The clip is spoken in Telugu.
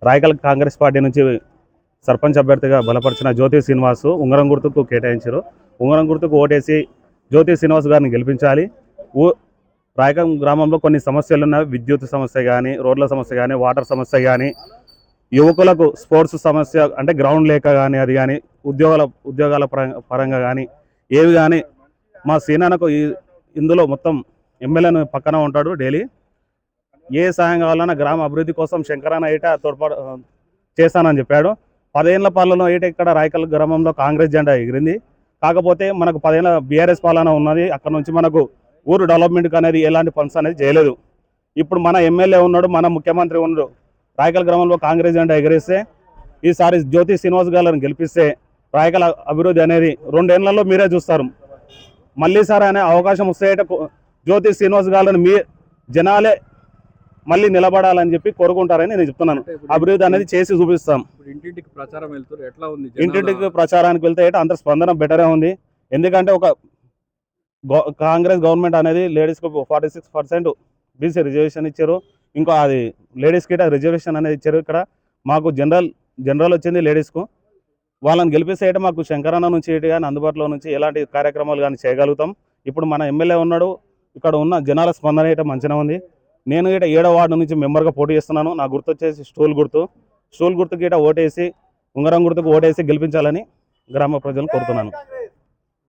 రాయకల్ కాంగ్రెస్ పార్టీ నుంచి సర్పంచ్ అభ్యర్థిగా బలపరిచిన జ్యోతి శ్రీనివాస్ ఉంగరం గుర్తుకు కేటాయించారు. ఉంగరం గుర్తుకు ఓటేసి జ్యోతి శ్రీనివాస్ గారిని గెలిపించాలి. రాయకల్ గ్రామంలో కొన్ని సమస్యలు ఉన్నాయి. విద్యుత్ సమస్య కానీ, రోడ్ల సమస్య కానీ, వాటర్ సమస్య కానీ, యువకులకు స్పోర్ట్స్ సమస్య అంటే గ్రౌండ్ లేక కానీ, అది కానీ ఉద్యోగాల పరంగా కానీ ఏవి కానీ మా సీనానకు ఇందులో మొత్తం ఎమ్మెల్యేను పక్కన ఉంటాడు. డైలీ ఏ సాయం కావాలన్నా గ్రామ అభివృద్ధి కోసం శంకరన్న ఏట తోడ్పాటు చేస్తానని చెప్పాడు. 10 ఏళ్ల పాలన ఏట ఇక్కడ రాయకల్ గ్రామంలో కాంగ్రెస్ జెండా ఎగిరింది. కాకపోతే మనకు 10 ఏళ్ల బీఆర్ఎస్ పాలన ఉన్నది. అక్కడ నుంచి మనకు ఊరు డెవలప్మెంట్కి అనేది ఎలాంటి ఫండ్స్ అనేది చేయలేదు. ఇప్పుడు మన ఎమ్మెల్యే ఉన్నాడు, మన ముఖ్యమంత్రి ఉన్నాడు. రాయకల్ గ్రామంలో కాంగ్రెస్ జెండా ఎగిరిస్తే ఈసారి జ్యోతి శ్రీనివాస్ గారిని గెలిపిస్తే రాయకల్ అభివృద్ధి అనేది 2 ఏళ్లలో మీరే చూస్తారు. మళ్ళీ సార్ అనే అవకాశం వస్తే జ్యోతి శ్రీనివాస్ గారిని మీ జనాలే మళ్ళీ నిలబడాలని చెప్పి కోరుకుంటారని నేను చెప్తున్నాను. అభివృద్ధి అనేది చేసి చూపిస్తాం. ఇంటింటికి ప్రచారం వెళ్తారు, ఎట్లా ఉంది? ఇంటింటికి ప్రచారానికి వెళ్తే అందరి స్పందన బెటరే ఉంది. ఎందుకంటే ఒక కాంగ్రెస్ గవర్నమెంట్ అనేది లేడీస్కి 46% బీసీ రిజర్వేషన్ ఇచ్చారు. ఇంకో అది లేడీస్కి రిజర్వేషన్ అనేది ఇచ్చారు. ఇక్కడ మాకు జనరల్ వచ్చింది లేడీస్కు. వాళ్ళని గెలిపిస్తే మాకు శంకరన్న నుంచి కానీ అందుబాటులో నుంచి ఎలాంటి కార్యక్రమాలు కానీ చేయగలుగుతాం. ఇప్పుడు మన ఎమ్మెల్యే ఉన్నాడు, ఇక్కడ ఉన్న జనాల స్పందన మంచిగా ఉంది. నేను 7వ వార్డు నుంచి మెంబర్గా పోటీ చేస్తున్నాను. నా గుర్తు వచ్చేసి స్టూల్ గుర్తుకి ఓటేసి ఉంగరం గుర్తుకు ఓటేసి గెలిపించాలని గ్రామ ప్రజలను కోరుతున్నాను.